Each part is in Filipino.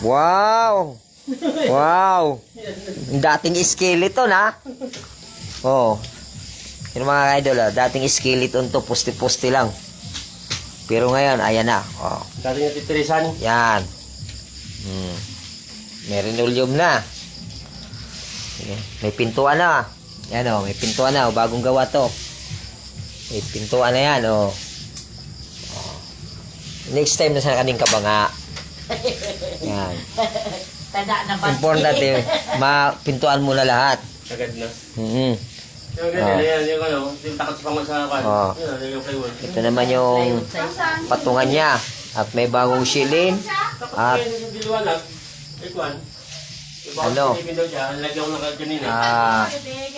Wow! Wow! Dating skeleton, ha? Oh. Yung mga idol, dating skeleton to, pusti-pusti lang. Pero ngayon, ayan na. Oh. Dating natitirisan. Yan. May linoleum na. May pintuan na. Yan, oh. May pintuan na. Bagong gawa to. May pintuan na yan, oh. Next time na sa kaning kabanga. Yan. Important mapintuan mo na lahat. Agad na. Mm-hmm. Yung ganyan, yung ano, yung takot sa pangmasakan. Yung plywood. Ito naman yung patungan niya. At may bagong shilin. At ano?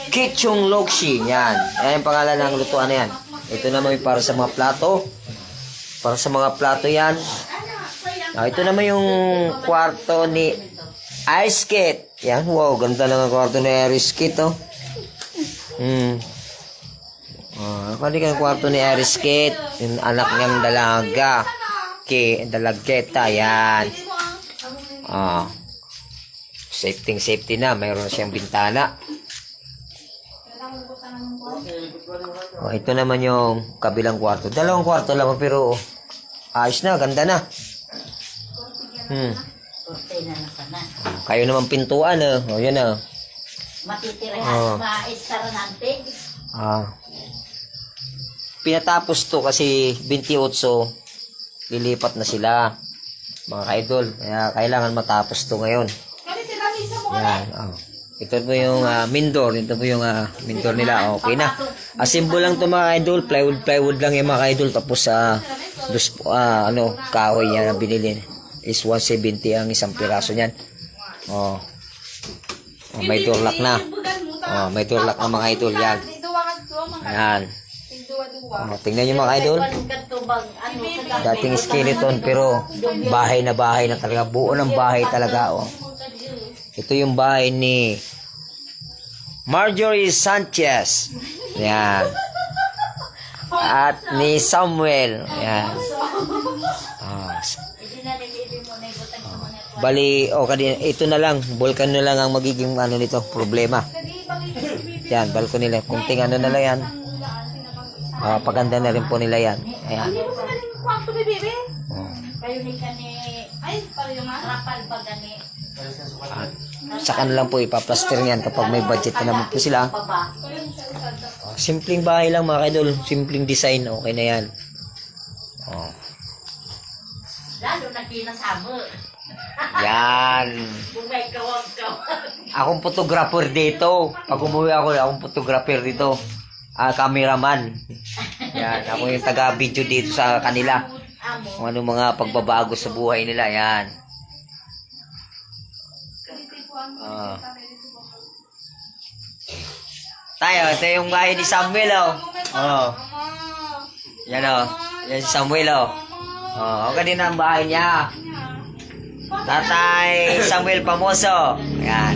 Kitchung Lokshi. Yan. Yan yung pangalan ng lutuan na yan. Ito naman yung para sa mga plato. Para sa mga plato yan. Ito naman yung kwarto ni Ice Kit. Yan. Wow, ganda lang ang kwarto ni Ice Kit, oh. Kali ka ang kwarto ni Ice Kit. Yung anak niyang dalaga. Dalagketa. Yan. Safety na. Mayroon siyang bintana. Ito naman yung kabilang kwarto. Dalawang kwarto lang pero ayos na, ganda na. Kayo naman pintuan, oh. Yan na. Matitirahan, maistara nantig. Pinatapos to kasi 28 lilipat na sila, mga idol. Kaya kailangan matapos to ngayon. Yan, ito po yung main door. Ito po yung main door nila. Okay na. Assemble lang to mga idol. Plywood lang yung mga idol. Tapos kahoy niya na binili. Is 170 ang isang piraso niyan. May door lock na. May door lock na mga idol. Yan. Ayan. Tingnan nyo mga idol. Dating skeleton pero bahay na talaga. Buo ng bahay talaga. Ito yung bahay ni Marjorie Sanchez. Yan. At ni Samuel. Yan. Bali, ito na lang. Volcan na lang ang magiging nito, problema. Yan, balkon nila. Kunting na lang yan. Paganda na rin po nila yan. Ayan. Kayo ni kani ay rapal pa gani. Saka na lang po ipaplaster niyan kapag may budget na naman po sila. Simpleng bahay lang mga idol. Simpleng design. Okay na yan. Lalo na kinasamo. Yan. Bumay kawag. Akong photographer dito. Pag umuwi ako, akong photographer dito. Cameraman. Yan. Ako yung taga-video dito sa kanila. Kung ano mga pagbabago sa buhay nila. Yan. Ito yung bahay ni Samuel, oh. Yan, oh. Yan si Samuel, oh. Okay din ang bahay niya. Tatay Samuel Pamoso. Yan.